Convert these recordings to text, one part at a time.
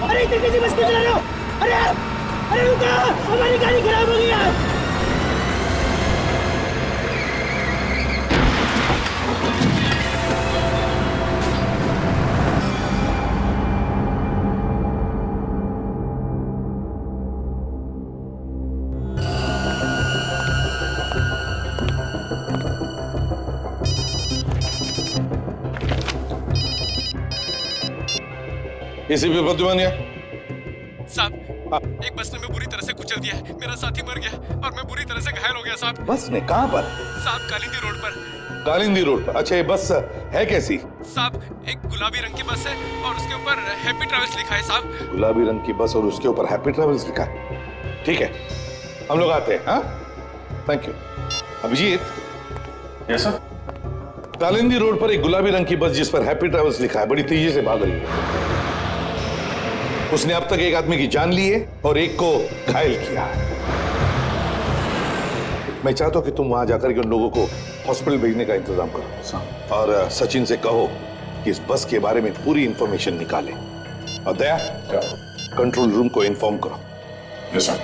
अरे इतनी तेजी बस क्यों चला रहे हो? अरे यार, अरे रुको, हमारी गाड़ी खराब हो गई है। एसीपी बद्दुमानिया साहब, एक बस ने मैं बुरी तरह से कुचल दिया है। मेरा साथी मर गया और मैं बुरी तरह से घायल हो गया साहब। बस ने कहाँ पर? साहब, कालिंदी रोड पर। कालिंदी रोड पर? अच्छा, ये बस है कैसी? साहब, एक गुलाबी रंग की बस है और उसके ऊपर हैप्पी ट्रैवल्स लिखा है साहब। गुलाबी रंग की बस और उसके ऊपर हैप्पी ट्रैवल्स लिखा है। ठीक है, हम लोग आते हैं। हाँ, thank you. Abhijit. Yes sir. Kalindi road पर एक गुलाबी रंग की बस जिस पर हैप्पी ट्रैवल्स लिखा है बड़ी तेजी से भाग रही है। उसने अब तक एक आदमी की जान ली है और एक को घायल किया है। मैं चाहता हूं कि तुम वहां जाकर के उन लोगों को हॉस्पिटल भेजने का इंतजाम करो और सचिन से कहो कि इस बस के बारे में पूरी इंफॉर्मेशन निकाले। और दया, कंट्रोल रूम को इन्फॉर्म करो। Yes sir.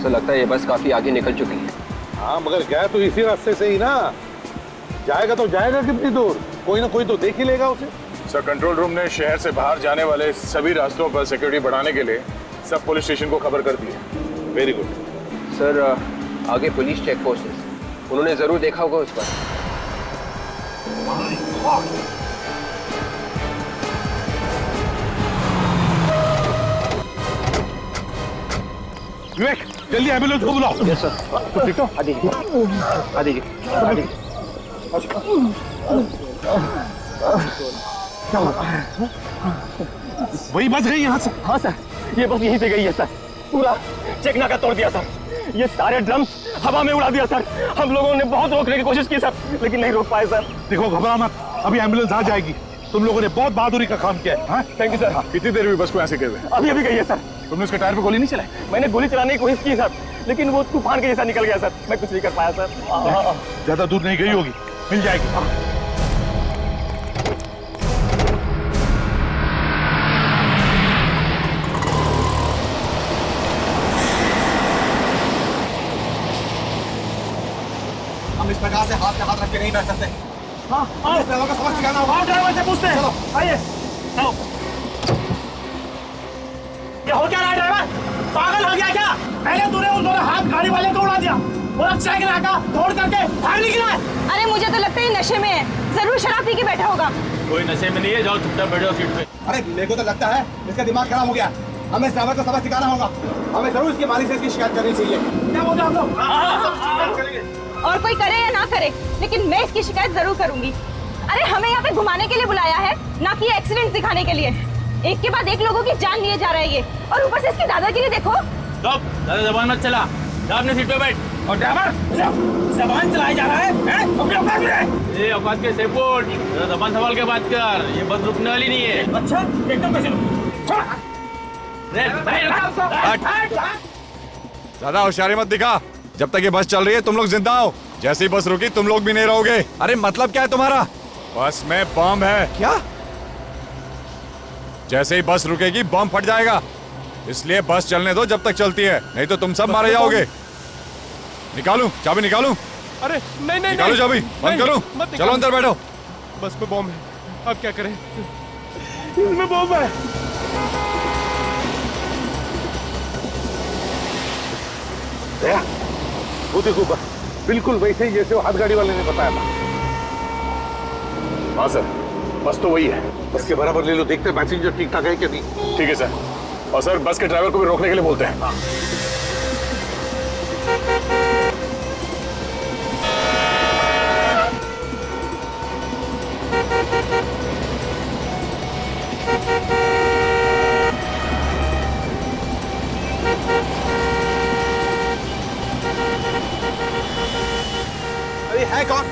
लगता है ये बस काफी आगे निकल चुकी है। हाँ, मगर गया तो इसी रास्ते से ही ना। जाएगा तो जाएगा कितनी दूर? कोई ना कोई तो देख ही लेगा उसे। सर, कंट्रोल रूम ने शहर से बाहर जाने वाले सभी रास्तों पर सिक्योरिटी बढ़ाने के लिए सब पुलिस स्टेशन को खबर कर दी है। Very good sir. आगे पुलिस चेक पोस्ट है, उन्होंने जरूर देखा होगा उस पर। विवेक, जल्दी एम्बुलेंस को बुलाओ। Yes sir. ठीक हो? आ दीजिए, आ दीजिए, आ दीजिए। वही बच गई यहाँ से? हाँ सर, ये बस यहीं से गई है सर। पूरा चेक नाका तोड़ दिया सर। ये सारे ड्रम्स हवा में उड़ा दिया सर। हम लोगों ने बहुत रोकने की कोशिश की सर, लेकिन नहीं रोक पाए सर। देखो, घबरा मत, अभी एम्बुलेंस आ जाएगी। तुम लोगों ने बहुत बहादुरी का काम किया है। Thank you sir. कितनी देर हुई बस को ऐसे गए हुए? अभी अभी गई है सर। तुमने उसके टायर पे गोली नहीं चलाई? मैंने गोली चलाने की कोशिश की सर, लेकिन वो तूफान के जैसा निकल गया सर। मैं कुछ नहीं कर पाया सर। ज्यादा दूर नहीं गई होगी, मिल जाएगी। हम इस प्रकार से हाथ पे हाथ रख के नहीं बैठ सकते। हाँ, ड्राइवर को सबक सिखाना होगा। ड्राइवर से पूछते हैं। आइए, आओ। ये हो क्या रहा है ड्राइवर? पागल हो गया क्या? पहले तूने उन दोनों हाथ गाड़ी वाले को उड़ा दिया और अब चेक नाका तोड़ करके भाग निकला है। अरे मुझे तो लगता है नशे में है, जरूर शराब पी के बैठा होगा। कोई नशे में नहीं है, जाओ चुपचाप बैठो सीट पे। अरे मेरे को तो लगता है इसका दिमाग खराब हो गया। हमें इस ड्राइवर को सबक सिखाना होगा। हमें जरूर इसके मालिक से इसकी शिकायत करनी चाहिए। क्या बोलते हैं आप लोग? और कोई करे या ना करे, लेकिन मैं इसकी शिकायत जरूर करूंगी। अरे हमें यहाँ पे घुमाने के लिए बुलाया है, ना कि एक्सीडेंट दिखाने के लिए। एक के बाद एक लोगों की जान लिए जा रहा है ये, और ऊपर से इसकी दादागिरी देखो। ज्यादा जबान मत चला, जा अपने सीट पे बैठ। और ड्राइवर, जबान चलाया जा रहा है? अपने औकात में रह। ये औकात के सेपोर्ट, जबान संभाल के बात कर। ये बस रुकने वाली नहीं है। अच्छा, एकदम कैसे ज्यादा होशियारी मत दिखा। जब तक ये बस चल रही है तुम लोग जिंदा हो। जैसे ही बस रुकी तुम लोग भी नहीं रहोगे। अरे मतलब क्या है तुम्हारा? बस में बम है। क्या? जैसे ही बस रुकेगी बम फट जाएगा, इसलिए बस चलने दो जब तक चलती है, नहीं तो तुम सब मारे जाओगे। निकालूं चाबी? निकालूं? अरे नहीं नहीं, निकालूं चाबी? बंद करूं? चलो अंदर बैठो। बस में बम है, अब क्या करें? इसमें बम है। दया, वो देखो बिल्कुल वैसे ही जैसे वो हाथ गाड़ी वाले ने बताया था। हाँ सर, बस तो वही है। बस के बराबर ले लो, देखते हैं पैसेंजर ठीक ठाक है कि नहीं। ठीक है सर। और सर, बस के ड्राइवर को भी रोकने के लिए बोलते हैं। अरे है कौन?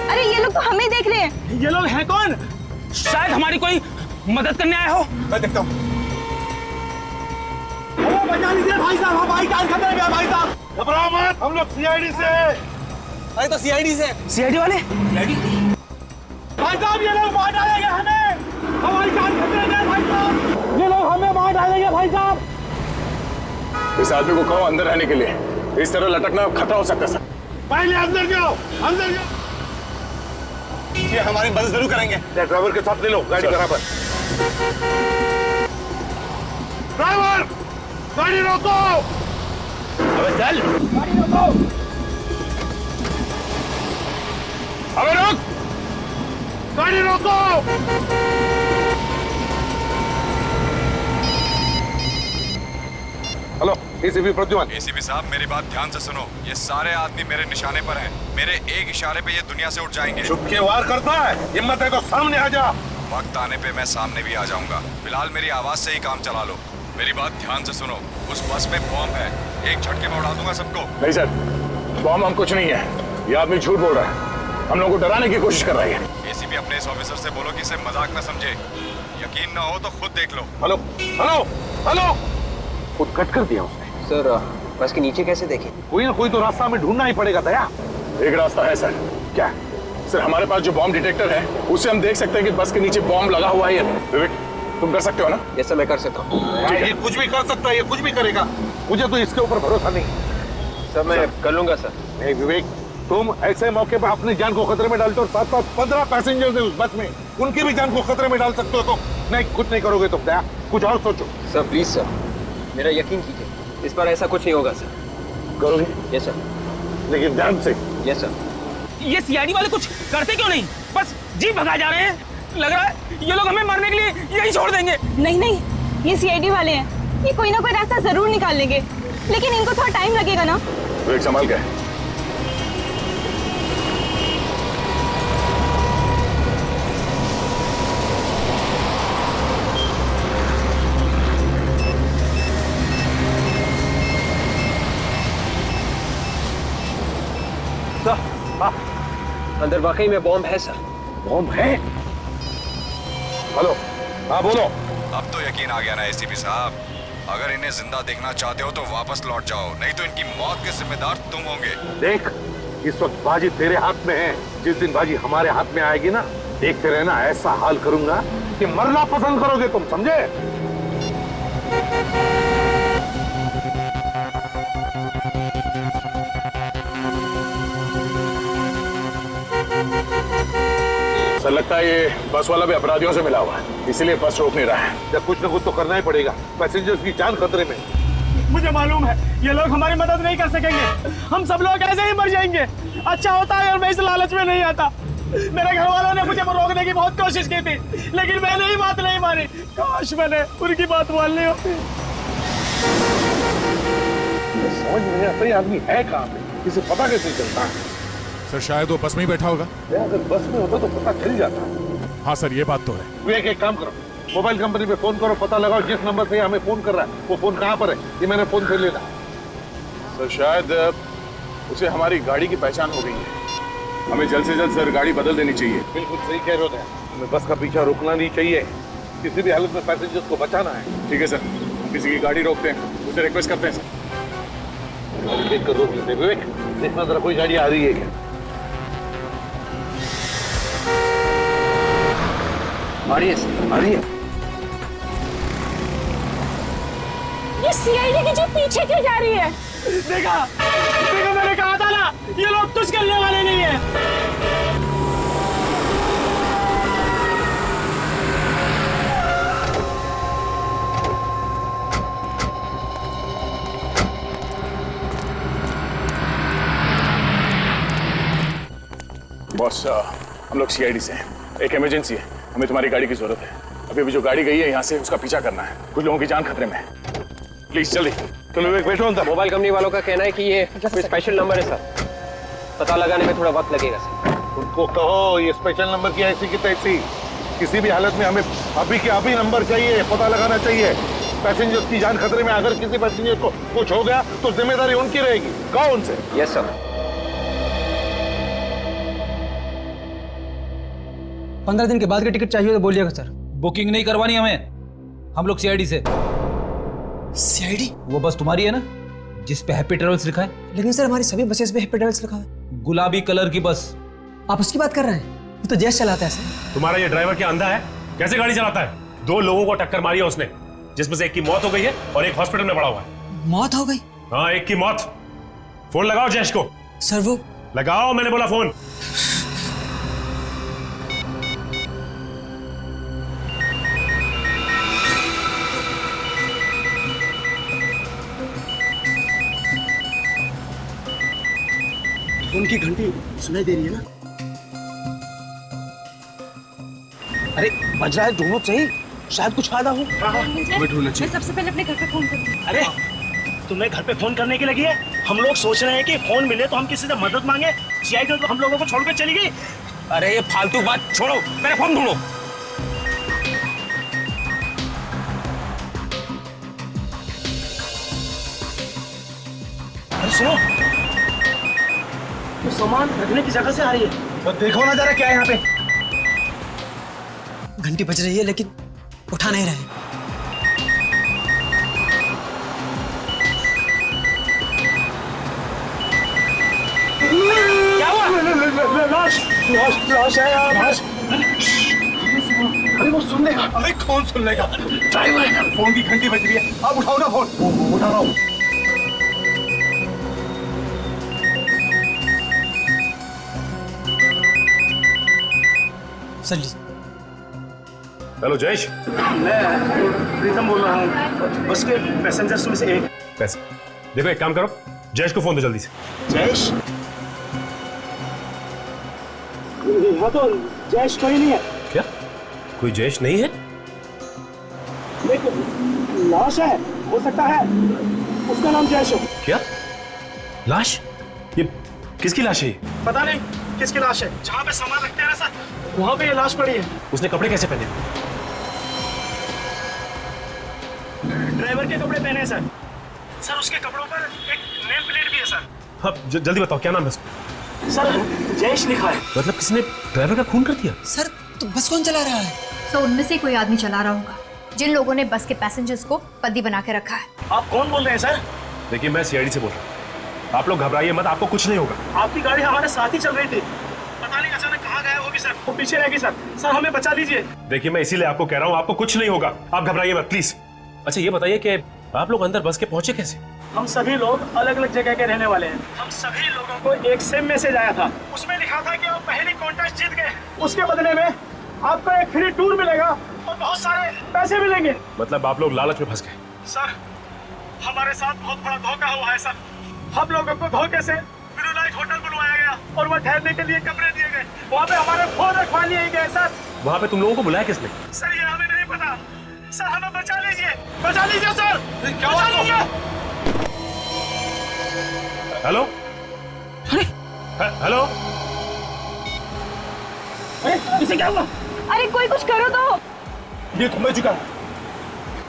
अरे ये लोग तो हमें देख रहे हैं। ये लोग हैं कौन? शायद हमारी कोई मदद करने आए हो? मैं देखता हूँ। हमें बचा लीजिए भाई साहब, हमारी जान खतरे में है भाई साहब। घबराओ मत, हम लोग सीआईडी से। अरे तो सीआईडी से। सीआईडी वाले? सीआईडी? भाई साहब ये लोग मार डालेंगे हमें, हमारी जान खतरे में है भाई साहब, ये लोग हमें मार डालेंगे भाई साहब। इस आदमी को कहो अंदर रहने के लिए, इस तरह लटकना खतरा हो सकता है सर। पहले अंदर जाओ, अंदर जाओ। ये हमारी मदद जरूर करेंगे। ड्राइवर के साथ ले लो गाड़ी बराबर। ड्राइवर गाड़ी रोको। अबे चल। गाड़ी रोको। अबे रुक। गाड़ी रोको। Hello ACP Pradyuman. एसीपी साहब मेरी बात ध्यान से सुनो, ये सारे आदमी मेरे निशाने पर हैं। मेरे एक इशारे पे ये दुनिया से उठ जाएंगे। चुप के वार करता है, हिम्मत है तो सामने आ जा। वक्त आने पे मैं सामने भी आ जाऊंगा, फिलहाल मेरी आवाज से ही काम चला लो। मेरी बात ध्यान से सुनो, उस बस में बॉम्ब है, एक झटके में उड़ा दूंगा सबको। नहीं सर, बॉम्ब हम कुछ नहीं है, ये आदमी झूठ बोल रहा है, हम लोगों को डराने की कोशिश कर रही है। एसीपी अपने इस ऑफिसर से बोलो कि इसे मजाक न समझे, यकीन ना हो तो खुद देख लो। हेलो हेलो हेलो, खुद कट कर दिया उसने। सर बस के नीचे कैसे देखें? कोई ना कोई तो रास्ता हमें ढूंढना ही पड़ेगा दया। एक रास्ता है सर। क्या सर? हमारे पास जो बॉम्ब डिटेक्टर है उससे हम देख सकते हैं कि बस के नीचे बॉम्ब लगा हुआ है या नहीं। विवेक तुम कर सकते हो ना? ये सब मैं कर सकता हूँ। ये कुछ भी कर सकता है, ये कुछ भी करेगा, मुझे तो इसके ऊपर भरोसा नहीं। सर मैं कर लूंगा सर। नहीं विवेक, तुम ऐसे मौके पर अपनी जान को खतरे में डालते हो, साथ साथ 15 पैसेंजर्स हैं उस बस में, उनकी भी जान को खतरे में डाल सकते हो। तो नहीं, कुछ नहीं करोगे तुम दया, कुछ और सोचो। सर प्लीज सर, मेरा यकीन कीजिए, इस बार ऐसा कुछ नहीं होगा सर। करोगे? Yes sir. लेकिन ध्यान से। Yes sir. ये सीआईडी वाले कुछ करते क्यों नहीं? बस जीप भगा जा रहे हैं। लग रहा है ये लोग हमें मारने के लिए यही छोड़ देंगे। नहीं नहीं, ये सीआईडी वाले हैं, ये कोई ना कोई रास्ता जरूर निकाल लेंगे, लेकिन इनको थोड़ा टाइम लगेगा ना। विवेक संभाल के। अंदर वाकई में बॉम्ब है सर। बॉम्ब है? हेलो, हाँ बोलो। अब तो यकीन आ गया ना एसीपी साहब, अगर इन्हें जिंदा देखना चाहते हो तो वापस लौट जाओ, नहीं तो इनकी मौत के जिम्मेदार तुम होंगे। देख, इस वक्त बाजी तेरे हाथ में है, जिस दिन बाजी हमारे हाथ में आएगी ना, देखते रहना, ऐसा हाल करूंगा कि मरना पसंद करोगे तुम, समझे? सर लगता है ये बस वाला भी अपराधियों से मिला हुआ है, इसीलिए बस रोक नहीं रहा है। जब कुछ न कुछ तो करना ही पड़ेगा, पैसेंजर्स की जान खतरे में। मुझे मालूम है ये लोग हमारी मदद नहीं कर सकेंगे, हम सब लोग ऐसे ही मर जाएंगे। अच्छा होता है और मैं इस लालच में नहीं आता। मेरे घर वालों ने मुझे रोकने की बहुत कोशिश की थी, लेकिन मैंने ही बात नहीं मानी। काश मैंने उनकी बात माननी होती। समझ में नहीं आता ये आदमी है कहाँ पे, किसे पता कैसे चलता है? सर शायद वो बस में ही बैठा होगा। अगर बस में होता तो पता चल जाता। हाँ सर, ये बात तो है। विवेक एक काम करो, मोबाइल कंपनी पे फोन करो, पता लगाओ जिस नंबर से हमें फोन कर रहा है वो फोन कहाँ पर है, ये मैंने फोन से लेना। सर शायद उसे हमारी गाड़ी की पहचान हो गई है, हमें जल्द से जल्द सर गाड़ी बदल देनी चाहिए। बिल्कुल सही कह रहे हो, हमें बस का पीछा रुकना नहीं चाहिए, किसी भी हालत में पैसेंजर्स को बचाना है। ठीक है सर, हम किसी की गाड़ी रोकते हैं, उसे रिक्वेस्ट करते हैं सर। देख कर रोक लेते। विवेक देखना जरा कोई गाड़ी आ रही है क्या? आ रही है, आ रही है। ये सीआईडी की जीप पीछे क्यों जा रही है? देखा देखा, मैंने कहा था ना ये लोग कुछ करने वाले नहीं है। बॉस हम लोग सीआईडी से हैं, एक इमरजेंसी है, हमें तुम्हारी गाड़ी की जरूरत है। अभी जो गाड़ी गई है यहाँ से उसका पीछा करना है, कुछ लोगों की जान खतरे में है, प्लीज जल्दी। तुम विवेक बैठो अंदर। मोबाइल कंपनी वालों का कहना है कि ये कोई स्पेशल नंबर है सर, पता लगाने में थोड़ा वक्त लगेगा सर। उनको कहो ये स्पेशल नंबर की ऐसी की तैसी, किसी भी हालत में हमें अभी के अभी नंबर चाहिए, पता लगाना चाहिए। पैसेंजर्स की जान खतरे में, अगर किसी पैसेंजर को कुछ हो गया तो जिम्मेदारी उनकी रहेगी। कहो उनसे। Yes sir. 15 दिन के बाद की टिकट चाहिए तो बोलिएगा सर। बुकिंग नहीं करवानी हमें, हम लोग सीआईडी से। सीआईडी? वो बस तुम्हारी है ना, जिस पे हैप्पी ट्रेवल्स लिखा है? लेकिन सर हमारी सभी बसेस पे हैप्पी ट्रेवल्स लिखा है। गुलाबी कलर की बस। आप उसकी बात कर रहे हैं? वो तो जैश चलाता है सर। तुम्हारा ये ड्राइवर क्या अंधा है? कैसे गाड़ी चलाता है? 2 लोगों को टक्कर मारी है उसने, जिसमें से एक की मौत हो गई है और एक हॉस्पिटल में पड़ा हुआ है। मौत हो गई? हाँ, एक की मौत। फोन लगाओ जैश को। सर वो लगाओ, मैंने बोला फोन। उनकी घंटी सुनाई दे रही है ना? अरे बज रहा है, ढूंढो सही, शायद कुछ फायदा हो। मैं सबसे पहले अपने घर पे फोन करूंगी। अरे तुम्हें घर पे फोन करने की लगी है? हम लोग सोच रहे हैं कि फोन मिले तो हम किसी से मदद मांगे, सीआईडी तो हम लोगों को छोड़कर चली गई। अरे ये फालतू बात छोड़ो, मेरा फोन ढूंढो। अरे सुनो, तो सामान रखने की जगह से आ रही है, तो देखो ना जरा क्या है यहाँ पे। घंटी बज रही है लेकिन उठा नहीं रहे। क्या हुआ? लाश लाश है यार, लाश। अरे वो सुन लेगा। अरे कौन सुन लेगा? ड्राइवर है। फोन की घंटी बज रही है, आप उठाओ ना फोन। उठा रहा हूँ। Sir hello Jayesh. मैं प्रीतम बोल रहा हूँ, बस के पैसेंजर्स में से एक। कैसे? देखो एक काम करो, जयेश को फोन दो जल्दी से। जयेश? यहाँ तो जयेश कोई नहीं है। क्या? कोई जयेश नहीं है? देखो लाश है, हो सकता है उसका नाम जयेश हो। क्या? लाश? ये किसकी लाश है? पता नहीं किसकी लाश है। जहाँ पे सामान रखते हैं ना सर, वहाँ पे ये लाश पड़ी है। उसने कपड़े कैसे पहने? ड्राइवर के कपड़े पहने हैं सर। सर उसके कपड़ों पर एक नेम प्लेट भी है सर। हाँ, जल्दी बताओ क्या नाम है उसका? सर जयेश लिखा है। मतलब किसने ड्राइवर का खून कर दिया? सर तो बस कौन चला रहा है? तो उनमें से कोई आदमी चला रहा होगा, जिन लोगों ने बस के पैसेंजर्स को बंदी बना के रखा है। आप कौन बोल रहे हैं सर? देखिए मैं सीआईडी से बोल रहा हूँ, आप लोग घबराइए मत, आपको कुछ नहीं होगा। आपकी गाड़ी हमारे साथ ही चल रही थी, पता नहीं अचानक कहाँ गया होगी सर। वो पीछे रहेगी सर। सर हमें बचा लीजिए। देखिए मैं इसीलिए आपको कह रहा हूँ, आपको कुछ नहीं होगा, आप घबराइए मत प्लीज। अच्छा ये बताइए कि आप लोग अंदर बस के पहुंचे कैसे? हम सभी लोग अलग अलग जगह के रहने वाले हैं। हम सभी लोगों को एक सेम मैसेज आया था, उसमें लिखा था कि आप पहली कॉन्टेस्ट जीत गए, उसके बदले में आपको एक फ्री टूर मिलेगा और बहुत सारे पैसे मिलेंगे। मतलब आप लोग लालच में फंस गए? सर हमारे साथ बहुत बड़ा धोखा हुआ है सर। हम लोगों को धोखे से ब्लू होटल बुलवाया गया और वहाँ ठहरने के लिए कमरे दिए गए, वहाँ पे हमारे फोन रखवा लिए गए सर। वहाँ पे तुम लोगों को बुलाया किसने? सर ये हमें नहीं पता सर, हमें बचा लीजिए, बचा लीजिए सर। क्या बचा लीजिए? हेलो हेलो, अरे इसे क्या हुआ? अरे कोई कुछ करो तो। ये तो मैं चुका,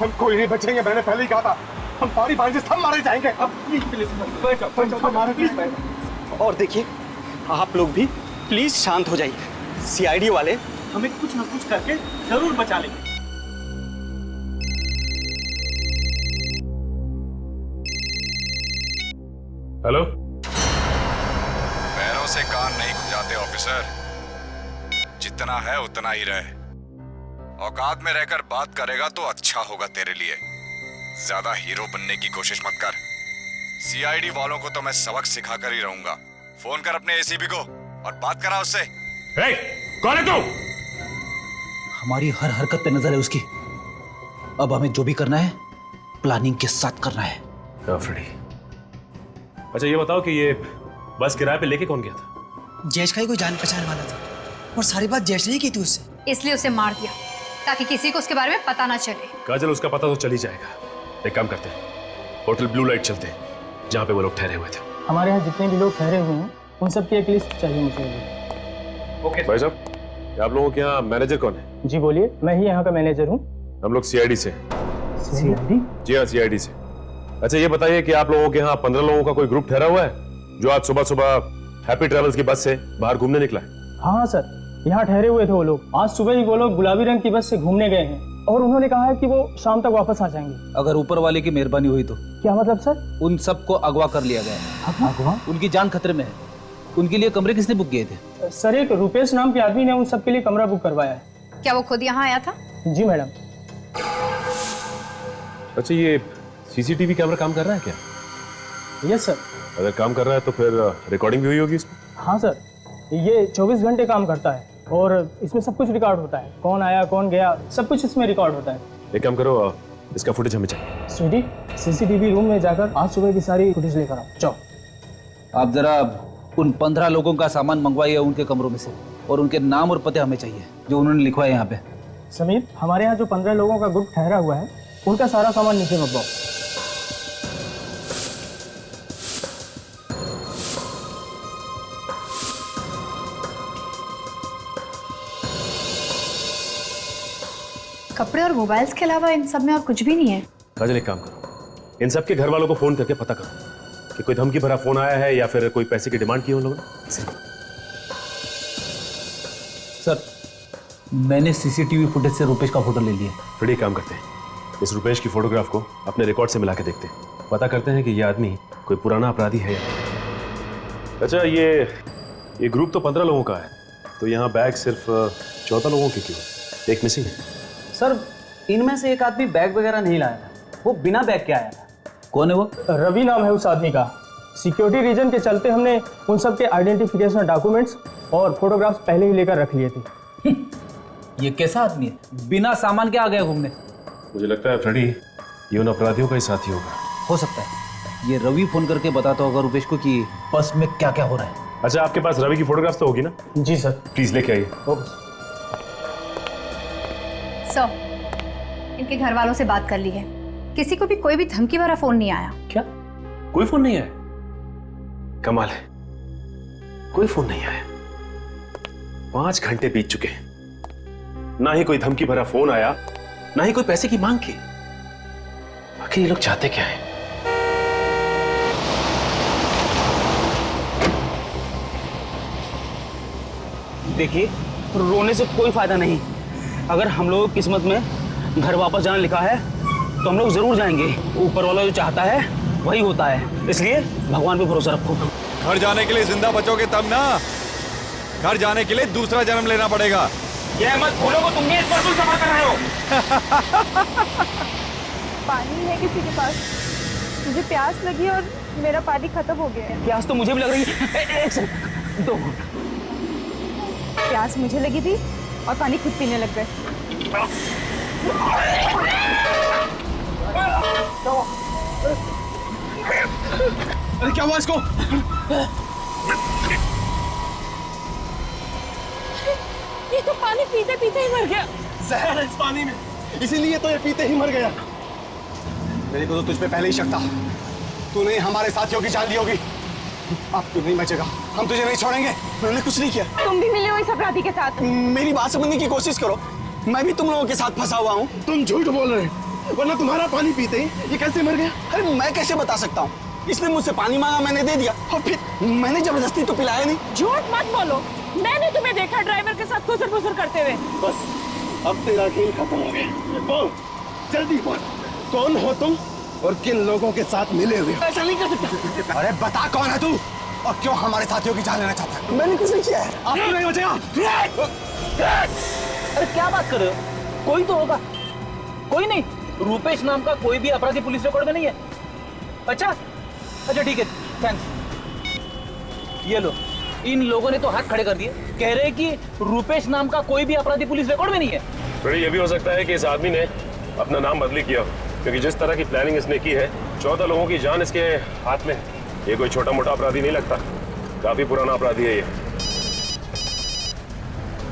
हम कोई नहीं बचेंगे, मैंने पहले ही कहा था। हम पानी पानी से सब मारे जाएंगे। अब प्लीज और देखिए आप लोग भी प्लीज शांत हो जाइए, सीआईडी वाले हमें कुछ ना कुछ करके जरूर बचा लेंगे। हेलो। पैरों से कान नहीं खुजाते ऑफिसर, जितना है उतना ही रहे। औकात में रहकर बात करेगा तो अच्छा होगा तेरे लिए, ज्यादा हीरो बनने की कोशिश मत कर। सीआईडी वालों को तो मैं सबक सिखा कर ही रहूंगा। फोन कर अपने एसीपी को और बात करा उससे। कौन है तू? हमारी हर हरकत पे नजर है उसकी। अब हमें जो भी करना है प्लानिंग के साथ करना है। फ्रेडी, अच्छा ये बताओ कि ये बस किराए पे लेके कौन गया था? जयेश का ही कोई जान पहचान वाला था और सारी बात जयेश ने ही की थी उससे, इसलिए उसे मार दिया ताकि किसी को उसके बारे में पता ना चले। काजल उसका पता तो चल ही जाएगा। एक काम करते हैं, होटल ब्लू लाइट चलते हैं जहाँ पे वो लोग ठहरे हुए थे। हमारे यहाँ जितने भी लोग ठहरे हुए हैं उन सब की एक लिस्ट चाहिए मुझे। ओके भाई साहब, आप लोगों के यहाँ मैनेजर कौन है? जी बोलिए, मैं ही यहाँ का मैनेजर हूँ। हम लोग सीआईडी से। सीआईडी? जी हाँ सीआईडी से। अच्छा ये बताइए कि आप लोगों के यहाँ 15 लोगों का कोई ग्रुप ठहरा हुआ है जो आज सुबह सुबह हैप्पी ट्रेवल्स की बस से बाहर घूमने निकला है? हाँ सर, यहाँ ठहरे हुए थे वो लोग। आज सुबह ही वो लोग गुलाबी रंग की बस से घूमने गए हैं और उन्होंने कहा है कि वो शाम तक वापस आ जाएंगे। अगर ऊपर वाले की मेहरबानी हुई तो? क्या मतलब सर? उन सबको अगवा कर लिया गया है। अगवा? उनकी जान खतरे में है। उनके लिए कमरे किसने बुक किए थे? सर एक रुपेश नाम के आदमी ने उन सबके लिए कमरा बुक करवाया है। क्या वो खुद यहाँ आया था? जी मैडम। अच्छा, ये सीसीटीवी कैमरा काम कर रहा है क्या? Yes sir. अगर काम कर रहा है तो फिर रिकॉर्डिंग भी हुई होगी इसमें? हाँ सर, ये 24 घंटे काम करता है और इसमें सब कुछ रिकॉर्ड होता है। कौन आया कौन गया सब कुछ इसमें रिकॉर्ड होता है। एक काम करो, इसका फुटेज हमें चाहिए। स्वीटी, सीसीटीवी रूम में जाकर आज सुबह की सारी फुटेज लेकर आओ। जाओ। आप जरा उन 15 लोगों का सामान मंगवाइए उनके कमरों में से, और उनके नाम और पते हमें चाहिए जो उन्होंने लिखवाए यहाँ पे। समीर, हमारे यहाँ जो 15 लोगों का ग्रुप ठहरा हुआ है उनका सारा सामान नीचे मंगवाओ। कपड़े और मोबाइल्स के अलावा इन सब में और कुछ भी नहीं है। काजल, एक काम करो, इन सबके घर वालों को फोन करके पता करो कि कोई धमकी भरा फोन आया है या फिर कोई पैसे की डिमांड की उन लोगों ने। सर, मैंने सीसीटीवी फुटेज से रुपेश का फोटो ले लिया। फिर एक काम करते हैं, इस रुपेश की फोटोग्राफ को अपने रिकॉर्ड से मिला के देखते हैं, पता करते हैं कि ये आदमी कोई पुराना अपराधी है या नहीं। अच्छा, ये ग्रुप तो 15 लोगों का है, तो यहाँ बैग सिर्फ 14 लोगों की क्यों? एक मिसिंग है। सर, इनमें से एक आदमी बैग वगैरह नहीं लाया था, वो बिना बैग के आया था। कौन है वो? रवि नाम है उस आदमी का। सिक्योरिटी रीजन के चलते हमने उन सब के आइडेंटिफिकेशन डॉक्यूमेंट्स और फोटोग्राफ्स पहले ही लेकर रख लिए थे। ये कैसा आदमी है, बिना सामान के आ गया घूमने? मुझे लगता है फ्रेडी ये उन अपराधियों का ही साथी होगा। हो सकता है। ये रवि फोन करके बताता होगा रुपेश को कि बस में क्या क्या हो रहा है। अच्छा, आपके पास रवि की फोटोग्राफ तो होगी ना? जी सर। प्लीज लेके आइए। सर, इनके घर वालों से बात कर ली है, किसी को भी कोई भी धमकी भरा फोन नहीं आया। क्या? कोई फोन नहीं आया? कमाल है, कोई फोन नहीं आया। 5 घंटे बीत चुके हैं, ना ही कोई धमकी भरा फोन आया, ना ही कोई पैसे की मांग की। आखिर ये लोग चाहते क्या है? देखिए, रोने से कोई फायदा नहीं। अगर हम लोगों की किस्मत में घर वापस जाना लिखा है तो हम लोग जरूर जाएंगे। ऊपर वाला जो चाहता है वही होता है, इसलिए भगवान पे भरोसा रखो। घर जाने के लिए जिंदा बचोगे तब ना, घर जाने के लिए दूसरा जन्म लेना पड़ेगा। ये मत भूलो को तुम भी इस पर तुम जमा कर रहे हो। पानी है किसी के पास? मुझे प्यास लगी और मेरा पानी खत्म हो गया है। प्यास तो मुझे भी लग रही है। एक सेकंड, दो। प्यास मुझे लगी थी और पानी खुद पीने लग गए। अरे क्या हुआ इसको? ये तो पानी पीते पीते ही मर गया। जहर है इस पानी में, इसीलिए तो ये पीते ही मर गया। मेरे को तो तुझ पे पहले ही शक था, तूने हमारे साथियों की जान ली होगी। अब तू नहीं बचेगा, हम तुझे नहीं छोड़ेंगे। मैंने कुछ नहीं किया। तुम भी मिले हो इस अपराधी के साथ? मेरी बात समझने की कोशिश करो, मैं भी तुम लोगों के साथ फंसा हुआ हूँ। तुम झूठ बोल रहे हो, वरना तुम्हारा पानी पीते ही ये कैसे मर गया? अरे मैं कैसे बता सकता हूँ? इसने मुझसे पानी मांगा, मैंने दे दिया, और फिर मैंने जबरदस्ती तो पिलाया नहीं। झूठ मत बोलो, मैंने तुम्हें देखा ड्राइवर के साथ गुजर करते हुए। बस अब तेरा खेल खत्म हो गया। बोल, जल्दी बोल, कौन हो तुम और किन लोगों के साथ मिले हुए? ऐसा नहीं कर सकता। अरे बता कौन है तू और क्यों हमारे साथियों की जान लेना चाहता है? मैंने कुछ नहीं किया है। आप नहीं बचेगा। अरे क्या बात कर रहे हो? कोई तो होगा। कोई नहीं, रुपेश नाम का कोई भी अपराधी पुलिस रिकॉर्ड में नहीं है। अच्छा ठीक है, थैंक्स। ये लो, इन लोगों ने तो हाथ खड़े कर दिए, कह रहे हैं कि रुपेश नाम का कोई भी अपराधी पुलिस रिकॉर्ड में नहीं है। फिर ये भी हो सकता है कि इस आदमी ने अपना नाम बदली किया, क्योंकि जिस तरह की प्लानिंग इसने की है, 14 लोगों की जान इसके हाथ में। ये कोई छोटा मोटा अपराधी नहीं लगता, काफी पुराना अपराधी है ये।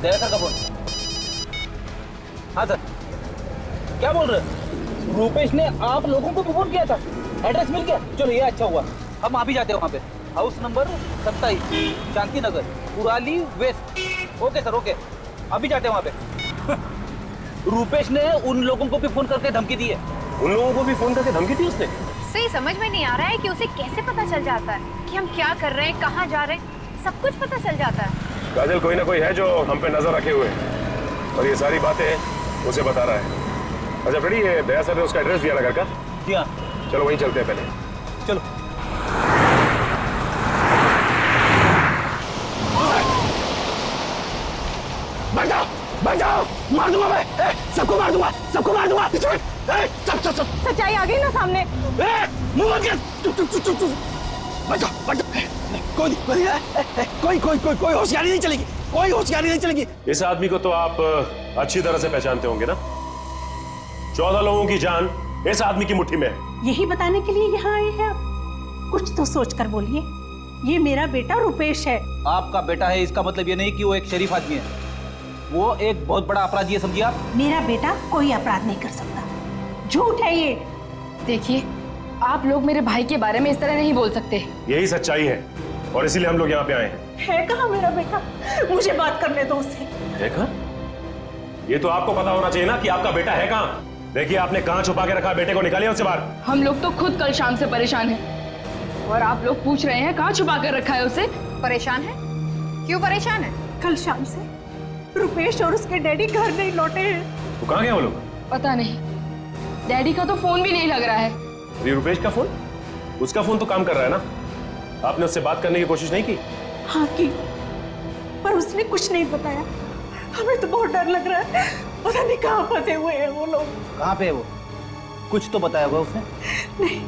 सर का फोन। हाँ सर, क्या बोल रहे? रुपेश ने आप लोगों को फोन किया था, एड्रेस मिल गया? चलो ये अच्छा हुआ, हम आ भी जाते हैं वहाँ पे। House number 27, Shanti Nagar, उराली waste. Okay sir, okay, अभी जाते हैं वहाँ पे। रुपेश ने उन लोगों को भी फोन करके धमकी दी है। उन लोगों को भी फोन करके धमकी दी उसने? सही समझ में नहीं आ रहा है कि उसे कैसे पता चल जाता है कि हम क्या कर रहे हैं, कहाँ जा रहे हैं, सब कुछ पता चल जाता है। काजल कोई ना कोई है जो हम पे नजर रखे हुए है और ये सारी बातें उसे बता रहा है। अच्छा फ्रेडी, ये दया सर ने उसका एड्रेस दिया ना घर का? दिया। चलो वहीं चलते हैं पहले। चलो। बचाओ बचाओ, मार दूंगा मैं, सबको मार दूंगा, सबको मार दूंगा। सब सच्चाई आ गई ना सामने। मुंह बंद कर। बचाओ बचाओ, कोई होशियारी नहीं चलेगी, कोई होशियारी नहीं चलेगी। इस आदमी को तो आप अच्छी तरह से पहचानते होंगे ना? 14 लोगों की जान इस आदमी की मुट्ठी में है। यही बताने के लिए यहाँ आए हैं आप? कुछ तो सोच कर बोलिए। ये मेरा बेटा रुपेश है। आपका बेटा है इसका मतलब ये नहीं कि वो एक शरीफ आदमी है, वो एक बहुत बड़ा अपराधी है, समझिए आप। मेरा बेटा कोई अपराध नहीं कर सकता, झूठ है ये। देखिए, आप लोग मेरे भाई के बारे में इस तरह नहीं बोल सकते। यही सच्चाई है और इसीलिए हम लोग यहाँ पे आए हैं। है कहाँ मेरा बेटा? मुझे बात करने दो उससे। है कहाँ? ये तो आपको पता होना चाहिए ना कि आपका बेटा है कहाँ। देखिए, आपने कहाँ छुपा के रखा? बेटे को निकालिए उससे बाहर। हम लोग तो खुद कल शाम से परेशान हैं और आप लोग पूछ रहे हैं कहाँ छुपा कर रखा है उसे। परेशान है? क्यों परेशान है? कल शाम से रुपेश और उसके डैडी घर नहीं लौटे हैं। तो कहाँ गए वो लोग? पता नहीं, डैडी का तो फोन भी नहीं लग रहा है। ये रुपेश का फोन? उसका फोन तो काम कर रहा है ना? आपने उससे बात करने की कोशिश नहीं की? हाँ की, पर उसने कुछ नहीं बताया। हमें तो बहुत डर लग रहा है, पता नहीं कहाँ फंसे हुए हैं वो लोग। कहाँ पे है वो? कुछ तो बताया होगा उसने? नहीं,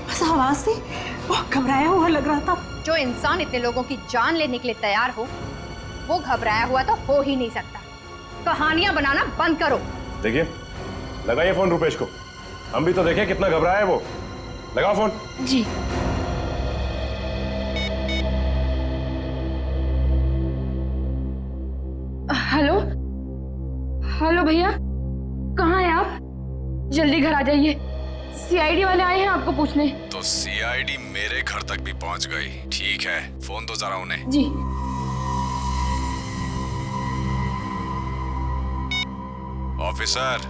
बस आवाज से बहुत घबराया हुआ लग रहा था। जो इंसान इतने लोगों की जान लेने के लिए तैयार हो, वो घबराया हुआ तो हो ही नहीं सकता। कहानियां बनाना बंद करो। देखिए, लगाइए फोन रुपेश को, हम भी तो देखें कितना घबराया है वो। लगाओ फोन। जी। हेलो हेलो भैया, कहाँ हैं आप? जल्दी घर आ जाइए, सीआईडी वाले आए हैं आपको पूछने। तो सीआईडी मेरे घर तक भी पहुंच गई। ठीक है, फोन दो जरा उन्हें। जी। ऑफिसर,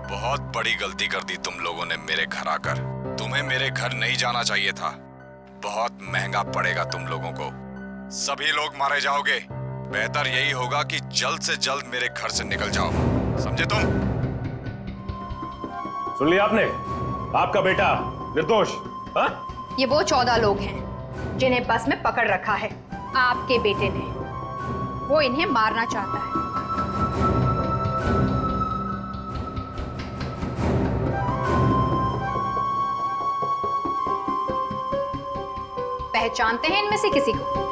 बहुत बड़ी गलती कर दी तुम लोगों ने मेरे घर आकर। तुम्हें मेरे घर नहीं जाना चाहिए था। बहुत महंगा पड़ेगा तुम लोगों को। सभी लोग मारे जाओगे। बेहतर यही होगा कि जल्द से जल्द मेरे घर से निकल जाओ, समझे तुम? सुन लिया आपने? आपका बेटा निर्दोष। हाँ? ये वो 14 लोग हैं जिन्हें बस में पकड़ रखा है आपके बेटे ने। वो इन्हें मारना चाहता है। पहचानते हैं इनमें से किसी को?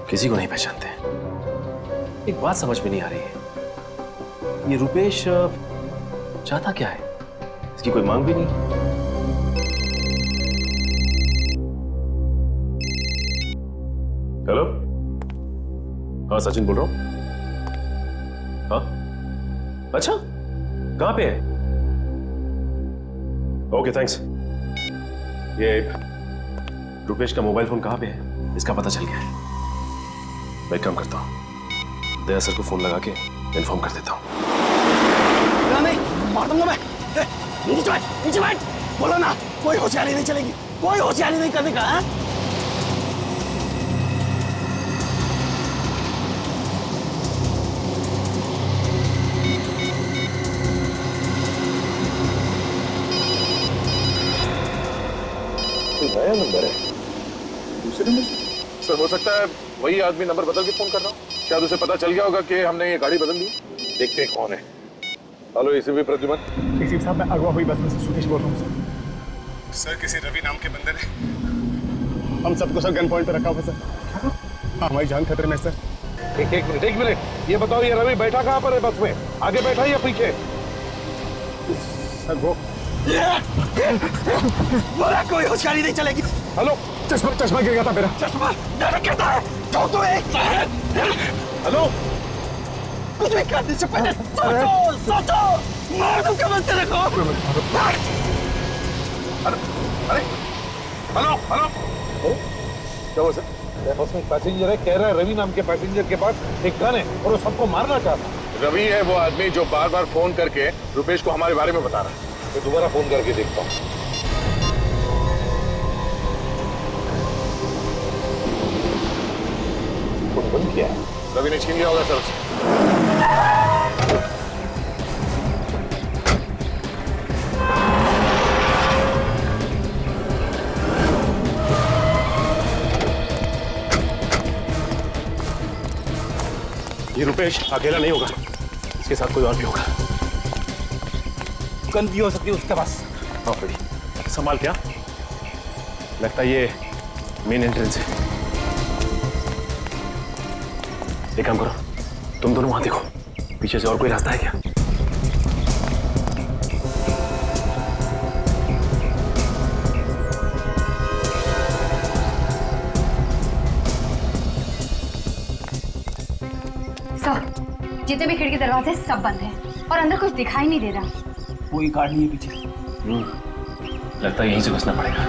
किसी को नहीं पहचानते। एक बात समझ में नहीं आ रही है, ये रुपेश चाहता क्या है? इसकी कोई मांग भी नहीं। हेलो, हाँ सचिन बोल रहा हूं। हाँ, अच्छा, कहां पे है? Okay thanks. ये रुपेश का मोबाइल फोन कहां पे है? इसका पता चल गया है। मैं एक काम करता हूं, दया सर को फोन लगा के इन्फॉर्म कर देता हूं। नहीं, मार दूंगा मैं। नीचे बैठ, बोलो ना, कोई होशियारी नहीं चलेगी, कोई होशियारी नहीं करने का। है? नया नंबर है, दूसरे नंबर से? सर हो सकता है वही आदमी नंबर बदल के फोन कर रहा हूँ। शायद उसे पता चल गया होगा कि हमने ये गाड़ी बदल दी। देखते हैं कौन है। Hello ACP Pradyuman. एसीपी साहब, मैं अगवा हुई बस में से सुकेश बोल रहा हूँ सर। किसी रवि नाम के बंदे ने हम सबको सर गन पॉइंट पे रखा हुआ सर। हमारी जान खतरे में सर। एक मिनट, ये बताओ ये रवि बैठा कहाँ पर है बस में? आगे बैठा या पीछे? सर वो बोला कोई होशियारी नहीं चलेगी। हेलो, चश्मा गिर गया था मेरा। चश्मा गिरता है तो हेलो, कुछ भी करने से पहले सोचो। मार दूं कमर से रखो। अरे हेलो, क्या हुआ सर? बस में पैसेंजर है, कह रहा है रवि नाम के पैसेंजर के पास एक गन है और वो सबको मारना चाहता है। रवि है वो आदमी जो बार बार फोन करके रुपेश को हमारे बारे में बता रहा है। मैं दोबारा फोन करके देखता हूँ। फोन बंद किया है। रवि ने छीन लिया होगा सर उसे। ये रुपेश अकेला नहीं होगा, इसके साथ कोई और भी होगा। गन भी हो सकती है उसके पास। हाँ फ्रेडी, संभाल क्या? लगता है ये मेन एंट्रेंस है। एक काम करो, तुम दोनों वहां देखो, पीछे से और कोई रास्ता है क्या? सर, जितने भी खिड़की दरवाजे सब बंद हैं और अंदर कुछ दिखाई नहीं दे रहा। कोई गार्ड नहीं है पीछे। लगता है यहीं से घुसना पड़ेगा।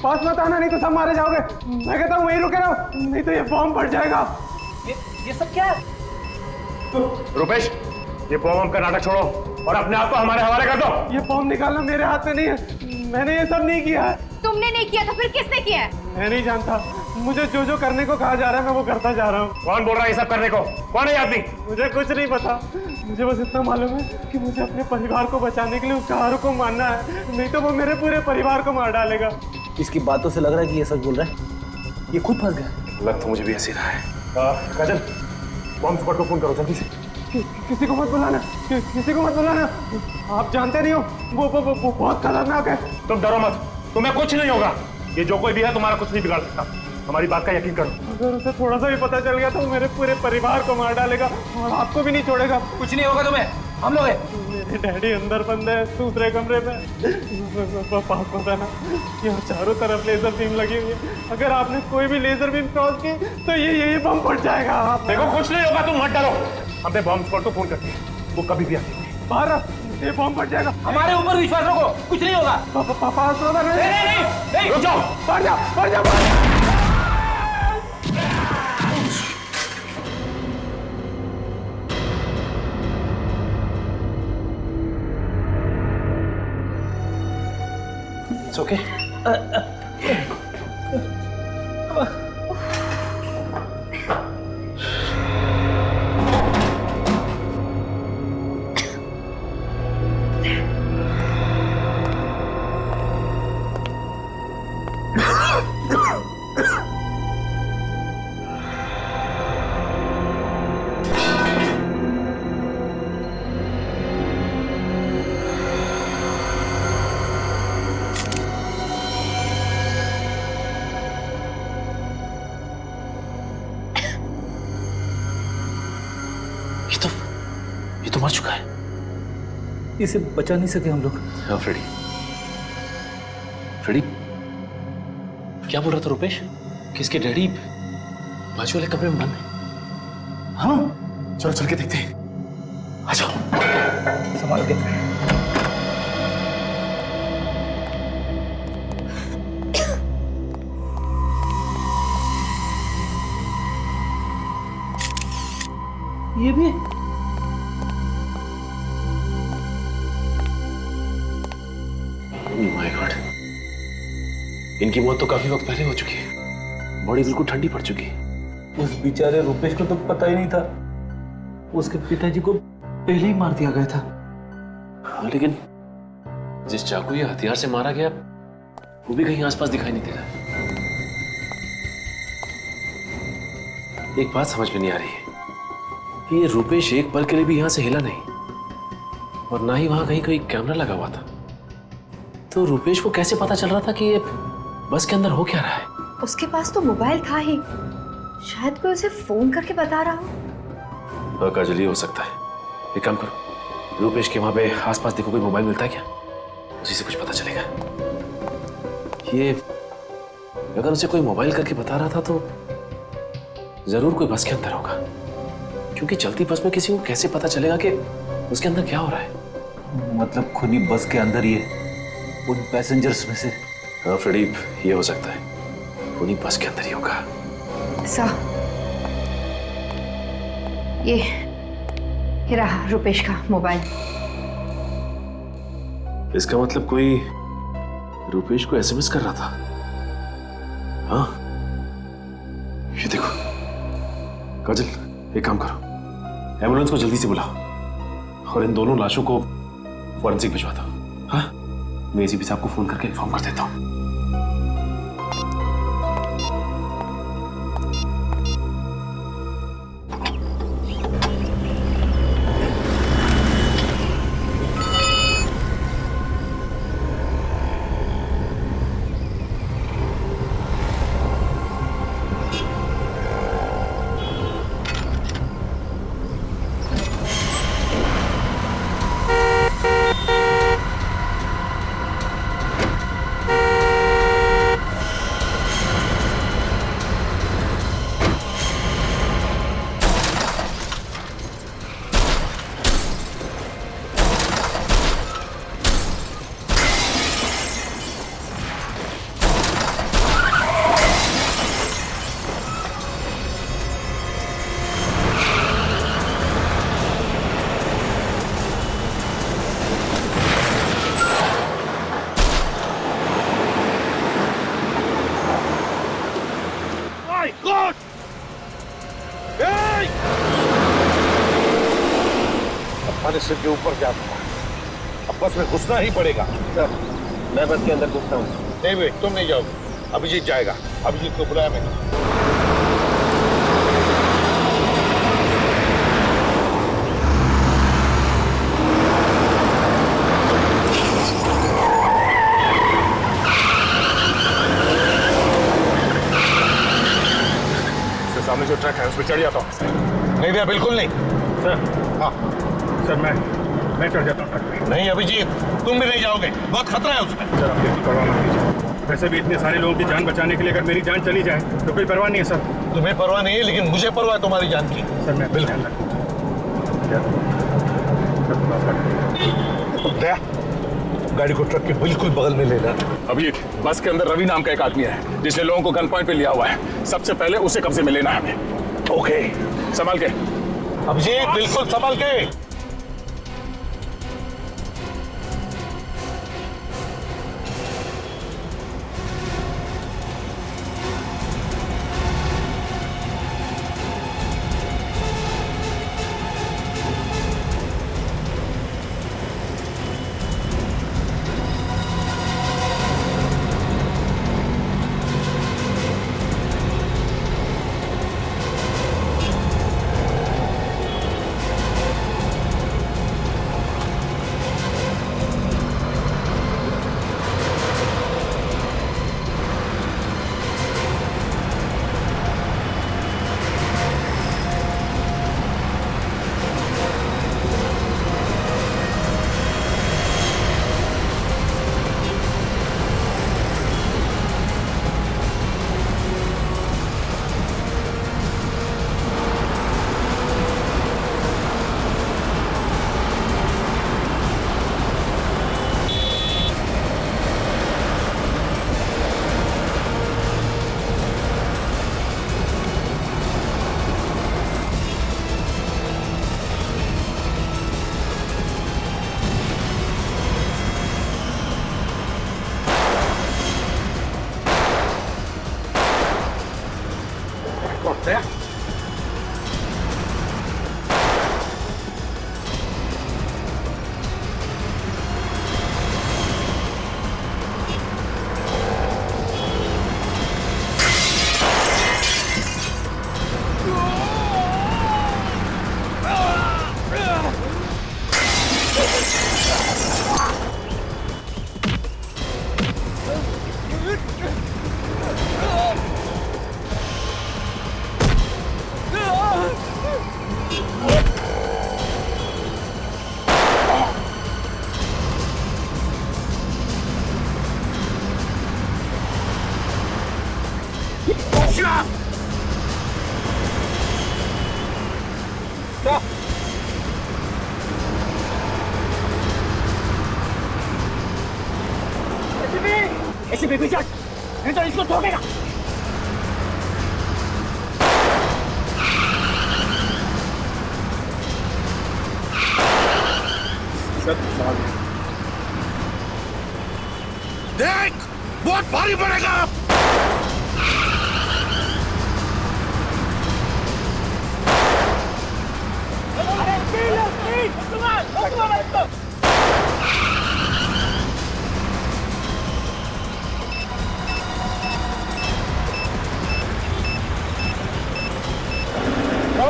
पास मत आना, नहीं तो सब मारे जाओगे। मैं कहता हूँ वहीं रुके रहो, नहीं तो ये बॉम्ब फट जाएगा। ये सब क्या है? रुपेश, ये बॉम्ब का नाटक छोड़ो और अपने आप को हमारे हवाले कर दो। ये बॉम्ब निकालना मेरे हाथ में नहीं है, मैंने ये सब नहीं किया है। तुमने नहीं किया तो फिर किसने किया है? मैं नहीं जानता, मुझे जो जो करने को कहा जा रहा है मैं वो करता जा रहा हूँ। कौन बोल रहा है ये सब करने को? कौन है ये आदमी? मुझे कुछ नहीं पता, मुझे बस इतना मालूम है कि मुझे अपने परिवार को बचाने के लिए उसका हर को मानना है, नहीं तो वो मेरे पूरे परिवार को मार डालेगा। इसकी बातों से लग रहा है कि ये सच बोल रहा है। ये खुद फंस गया। लग तो मुझे भी ऐसे रहा है। काजल, बॉम्ब स्क्वाड को फोन करो जल्दी से। किसी को मत बुलाना, किसी को मत बुलाना। आप जानते नहीं हो वो बहुत खतरनाक है। तुम डरो मत, तुम्हें कुछ नहीं होगा। ये जो कोई भी है तुम्हारा कुछ नहीं बिगाड़ सकता, हमारी बात का यकीन करो। अगर उसे थोड़ा सा भी पता चल गया तो वो मेरे पूरे परिवार को मार डालेगा और आपको भी नहीं छोड़ेगा। कुछ नहीं होगा तुम्हें, हम लोग हैं। मेरे डैडी अंदर बंद है दूसरे कमरे में। पास पता ना, यहाँ चारों तरफ लेजर बीम लगी हुई है, अगर आपने कोई भी लेजर बीम क्रॉस की तो ये बम फट जाएगा। देखो कुछ नहीं होगा, तुम मत डरो। हमने बॉम्ब स्क्वाड को फोन कर दिया, वो कभी भी आते हैं। बाहर ये बॉम्ब फट जाएगा। हमारे ऊपर विश्वास रखो, कुछ नहीं होगा। पास होगा नहीं, रुक जाओ, बढ़ जाओ, बढ़ जाओ। It's okay. ये तो मर चुका है। इसे बचा नहीं सके हम लोग। हाँ फ्रेडी, फ्रेडी क्या बोल रहा था रुपेश? किसके डैडी बाजू वाले कमरे में बंद है? हाँ चलो चल के देखते हैं, आ जाओ। संभाल के। ये भी माय गॉड, इनकी मौत तो काफी वक्त पहले हो चुकी है, बॉडी बिल्कुल ठंडी पड़ चुकी है। उस बेचारे रुपेश को तो पता ही नहीं था, उसके पिताजी को पहले ही मार दिया गया था। हाँ लेकिन जिस चाकू या हथियार से मारा गया वो भी कहीं आसपास दिखाई नहीं दे रहा। एक बात समझ में नहीं आ रही है कि ये रुपेश एक पल के लिए भी यहां से हिला नहीं और ना ही वहां कहीं कोई कैमरा लगा हुआ था। तो रुपेश को कैसे पता चल रहा था कि ये बस के अंदर हो क्या रहा है? उसके पास तो मोबाइल था ही, शायद कोई उसे फोन करके बता रहा हो। हाँ काजल, ये हो सकता है। एक काम करो, रुपेश के वहां पे आसपास देखो, कोई मोबाइल मिलता है क्या? उसी से कुछ पता चलेगा। ये अगर उसे कोई मोबाइल करके बता रहा था तो जरूर कोई बस के अंदर होगा, क्योंकि चलती बस में किसी को कैसे पता चलेगा कि उसके अंदर क्या हो रहा है? मतलब खुद ही बस के अंदर ही है, उन पैसेंजर्स में से। हाँ फ्रेडी, ये हो सकता है, उन्हीं बस के अंदर ही होगा। ये रहा रुपेश का मोबाइल। इसका मतलब कोई रुपेश को एसएमएस कर रहा था। हाँ, ये देखो काजल, एक काम करो, एम्बुलेंस को जल्दी से बुलाओ और इन दोनों लाशों को फॉरेंसिक भिजवा दो। हाँ, मैं एसीपी साहब को फोन करके इन्फॉर्म कर देता हूँ। सिर के ऊपर क्या था? अब बस में घुसना ही पड़ेगा। सर, मैं बस के अंदर घुसता हूँ। नहीं बेट, तुम नहीं जाओगे, अभिजीत जाएगा। अभिजीत को बुलाया मैंने। सामने जो ट्रक है उस पर चढ़ जाता हूँ। नहीं भैया, बिल्कुल नहीं। सर, हाँ सर मैं चढ़ जाता हूँ। नहीं अभिजीत, तुम भी नहीं जाओगे, बहुत खतरा है उसमें। सर, आप देखिए, परवाह मत कीजिए। वैसे भी इतने सारे लोगों की जान बचाने के लिए अगर मेरी जान चली जाए तो कोई परवाह नहीं है सर। तुम्हें परवाह नहीं है, लेकिन मुझे परवाह है तुम्हारी जान की। सर मैं बिल्कुल। दया, गाड़ी को ट्रक के बिल्कुल बगल में लेना। अभी बस के अंदर रवि नाम का एक आदमी है जिसने लोगों को गन पॉइंट पे लिया हुआ है। सबसे पहले उसे कब्जे में लेना है हमें। ओके, संभाल के। अभिजीत, बिल्कुल संभाल के। ऐसे बेबी चढ़, नहीं तो इसको ठोकेगा। देख, बहुत भारी पड़ेगा।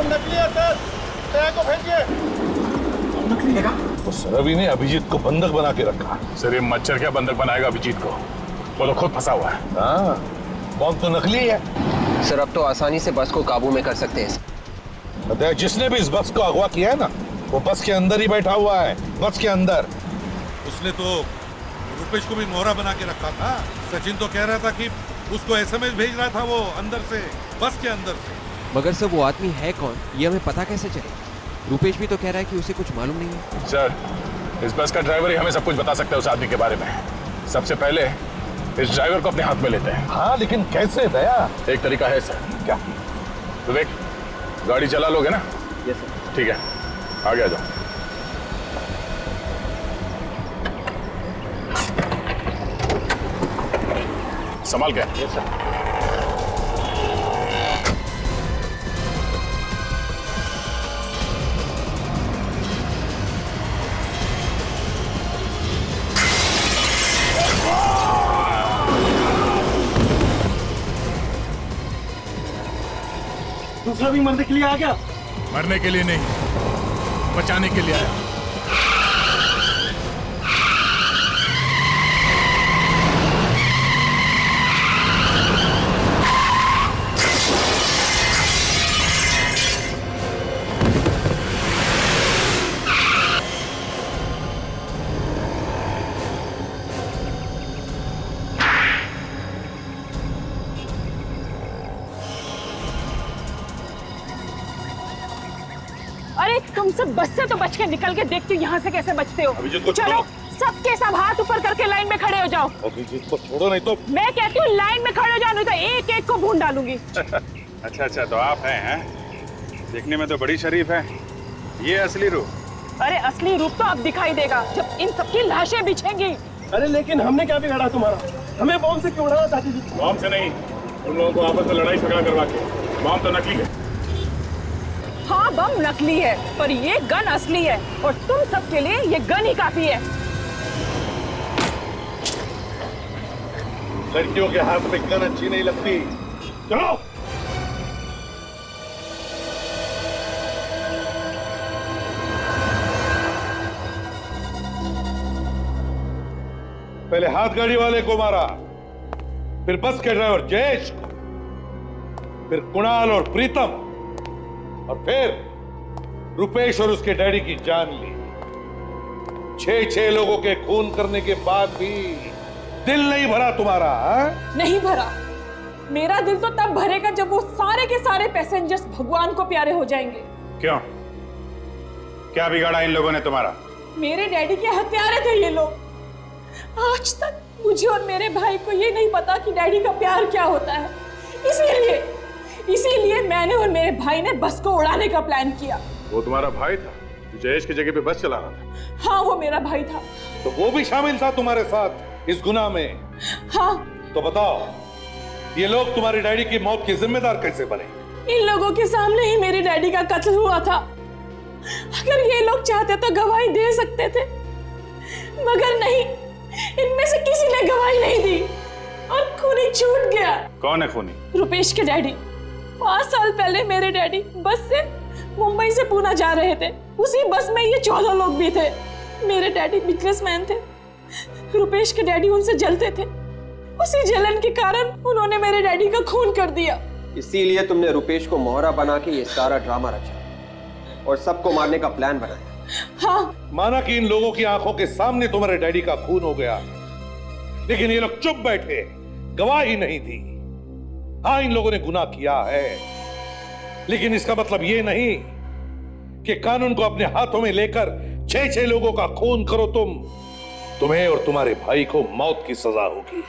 नकली है सर, तय को भेजिए। नकली है? तो रवि ने अभिजीत को बंधक बना के रखा। सर ये मच्छर क्या बंधक बनाएगा अभिजीत को? वो तो खुद फंसा हुआ है। हाँ, बॉम्ब तो नकली है। सर अब तो आसानी से बस को काबू में कर सकते हैं। जिसने भी इस बस को अगवा किया है ना, वो बस के अंदर ही बैठा हुआ है, बस के अंदर। उसने तो रुपेश को भी मोहरा बना के रखा था। सचिन तो कह रहा था कि उसको एसएमएस भेज रहा था वो अंदर से, बस के अंदर से। मगर सर वो आदमी है कौन, ये हमें पता कैसे चले? रुपेश भी तो कह रहा है कि उसे कुछ मालूम नहीं है। सर इस बस का ड्राइवर ही हमें सब कुछ बता सकता है उस आदमी के बारे में। सबसे पहले इस ड्राइवर को अपने हाथ में लेते हैं। हाँ लेकिन कैसे दया? एक तरीका है सर। क्या? विवेक गाड़ी चला लोगे ना? Yes sir. ठीक है, आगे आ जाओ। संभाल के। Yes sir. दूसरा भी मरने के लिए आ गया। मरने के लिए नहीं, बचाने के लिए आया। अरे तुम सब बस से तो बच के निकल के देखती हो यहाँ से कैसे बचते हो। चलो सबके सब हाथ ऊपर करके लाइन में खड़े हो जाओ। अभिजीत को छोड़ो नहीं तो। मैं कहती हूँ लाइन में खड़े हो जाओ, नहीं तो एक एक को भून डालूंगी। अच्छा तो आप हैं? देखने में तो बड़ी शरीफ है। ये असली रूप? अरे असली रूप तो अब दिखाई देगा जब इन सबकी लाशें बिछेंगी। अरे लेकिन हमने क्या बिगाड़ा तुम्हारा? हमें बॉम्ब से क्यों उड़ाना चाहती थी? बॉम्ब से नहीं, उन लोगों को आपस में लड़ाई झगड़ा करवा के। बॉम्ब तो नकली है। हाँ बम नकली है पर ये गन असली है और तुम सबके लिए ये गन ही काफी है। लड़कियों के हाथ में गन अच्छी नहीं लगती। चलो। पहले हाथ गाड़ी वाले को मारा, फिर बस के ड्राइवर जयेश को, फिर कुणाल और प्रीतम, और फिर रुपेश और उसके डैडी की जान ली। 6 लोगों के खून करने के बाद भी दिल नहीं भरा तुम्हारा? नहीं भरा। मेरा दिल तो तब भरेगा जब वो सारे के सारे पैसेंजर्स भगवान को प्यारे हो जाएंगे। क्यों? क्या बिगाड़ा इन लोगों ने तुम्हारा? मेरे डैडी के हत्यारे थे ये लोग। आज तक मुझे और मेरे भाई को ये नहीं पता कि डैडी का प्यार क्या होता है। इसीलिए मैंने और मेरे भाई ने बस को उड़ाने का प्लान किया। वो तुम्हारा भाई था जो जयेश की जगह पे बस चला रहा था? हाँ वो मेरा भाई था। तो वो भी शामिल था तुम्हारे साथ इस गुनाह में? हाँ। तो बताओ ये लोग तुम्हारी डैडी की मौत के जिम्मेदार कैसे बने? इन लोगों के सामने ही मेरे डैडी का कत्ल हुआ था। अगर ये लोग चाहते तो गवाही दे सकते थे, मगर नहीं, इनमें से किसी ने गवाही नहीं दी और खूनी छूट गया। कौन है खूनी? रुपेश के डैडी। 5 साल पहले मेरे डैडी बस से मुंबई से पूना जा रहे थे। उसी बस में ये 14 लोग भी थे। मेरे डैडी बिजनेसमैन थे। रुपेश के डैडी उनसे जलते थे। उसी जलन के कारण उन्होंने मेरे डैडी का खून कर दिया। इसीलिए तुमने रुपेश को मोहरा बना के ये सारा ड्रामा रचा और सबको मारने का प्लान बनाया। हाँ। माना कि इन लोगों की आंखों के सामने तुम्हारे डैडी का खून हो गया, लेकिन ये लोग चुप बैठे, गवाही नहीं दी। हाँ इन लोगों ने गुनाह किया है, लेकिन इसका मतलब ये नहीं कि कानून को अपने हाथों में लेकर 6 लोगों का खून करो तुम। तुम्हें और तुम्हारे भाई को मौत की सजा होगी।